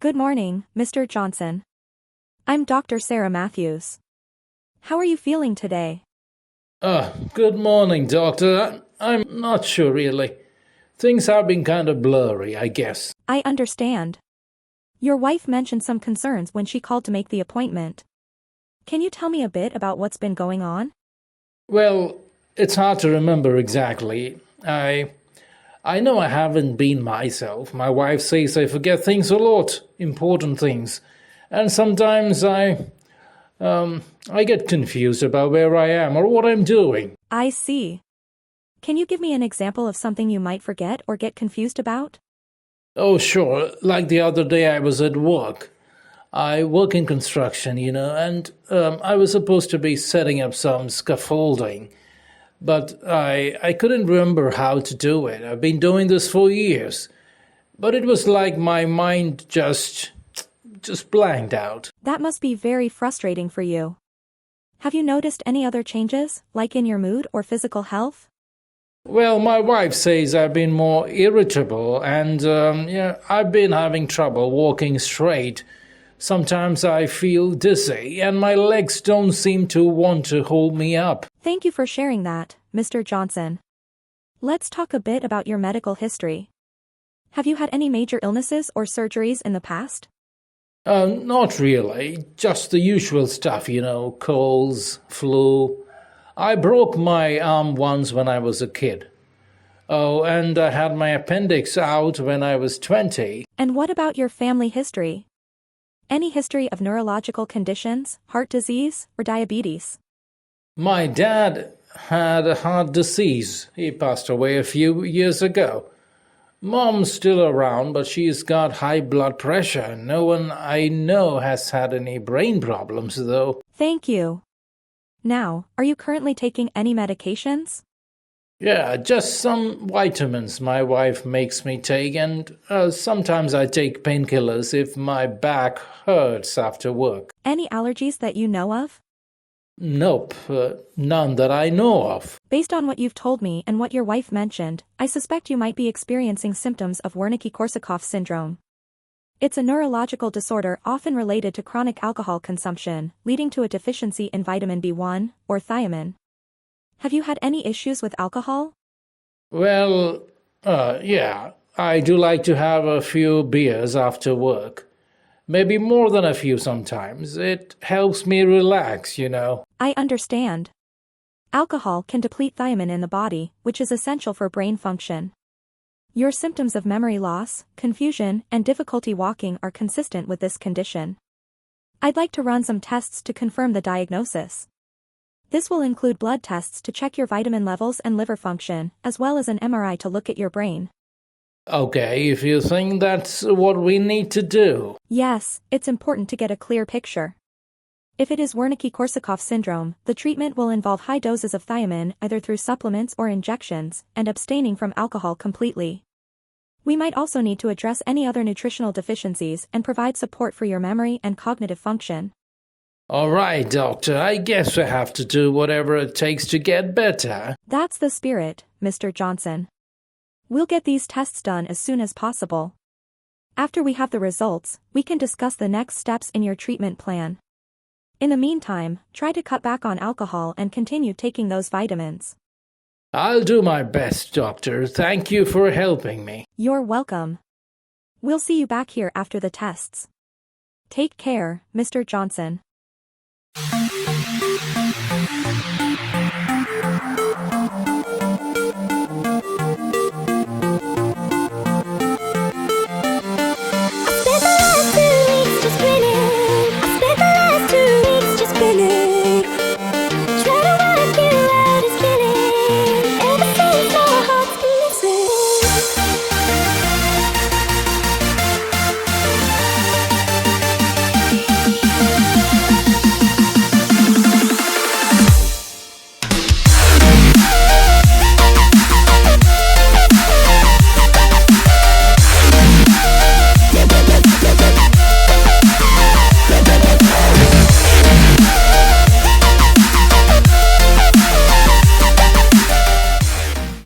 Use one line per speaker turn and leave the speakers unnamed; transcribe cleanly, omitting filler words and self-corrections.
Good morning, Mr. Johnson. I'm Dr. Sarah Matthews. How are you feeling today?
Good morning, doctor. I'm not sure, really. Things have been kind of blurry, I guess.
I understand. Your wife mentioned some concerns when she called to make the appointment. Can you tell me a bit about what's been going on?
Well, it's hard to remember exactly. I know I haven't been myself. My wife says I forget things a lot, important things. And sometimes I get confused about where I am or what I'm doing.
I see. Can you give me an example of something you might forget or get confused about?
Oh, sure. Like the other day I was at work. I work in construction, and I was supposed to be setting up some scaffolding. But I couldn't remember how to do it. I've been doing this for years. But it was like my mind just blanked out.
That must be very frustrating for you. Have you noticed any other changes, like in your mood or physical health?
Well, my wife says I've been more irritable and I've been having trouble walking straight. Sometimes I feel dizzy and my legs don't seem to want to hold me up.
Thank you for sharing that, Mr. Johnson. Let's talk a bit about your medical history. Have you had any major illnesses or surgeries in the past?
Not really. Just the usual stuff, colds, flu. I broke my arm once when I was a kid. Oh, and I had my appendix out when I was 20.
And what about your family history? Any history of neurological conditions, heart disease, or diabetes?
My dad had a heart disease. He passed away a few years ago. Mom's still around, but she's got high blood pressure. No one I know has had any brain problems, though.
Thank you. Now, are you currently taking any medications?
Yeah, just some vitamins my wife makes me take, and sometimes I take painkillers if my back hurts after work.
Any allergies that you know of?
Nope, none that I know of.
Based on what you've told me and what your wife mentioned, I suspect you might be experiencing symptoms of Wernicke-Korsakoff syndrome. It's a neurological disorder often related to chronic alcohol consumption, leading to a deficiency in vitamin B1, or thiamine. Have you had any issues with alcohol?
Well, yeah, I do like to have a few beers after work. Maybe more than a few sometimes. It helps me relax,
I understand. Alcohol can deplete thiamine in the body, which is essential for brain function. Your symptoms of memory loss, confusion, and difficulty walking are consistent with this condition. I'd like to run some tests to confirm the diagnosis. This will include blood tests to check your vitamin levels and liver function, as well as an MRI to look at your brain.
Okay, if you think that's what we need to do.
Yes, it's important to get a clear picture. If it is Wernicke-Korsakoff syndrome, the treatment will involve high doses of thiamine either through supplements or injections, and abstaining from alcohol completely. We might also need to address any other nutritional deficiencies and provide support for your memory and cognitive function.
All right, doctor, I guess I have to do whatever it takes to get better.
That's the spirit, Mr. Johnson. We'll get these tests done as soon as possible. After we have the results, we can discuss the next steps in your treatment plan. In the meantime, try to cut back on alcohol and continue taking those vitamins.
I'll do my best, doctor. Thank you for helping me.
You're welcome. We'll see you back here after the tests. Take care, Mr. Johnson.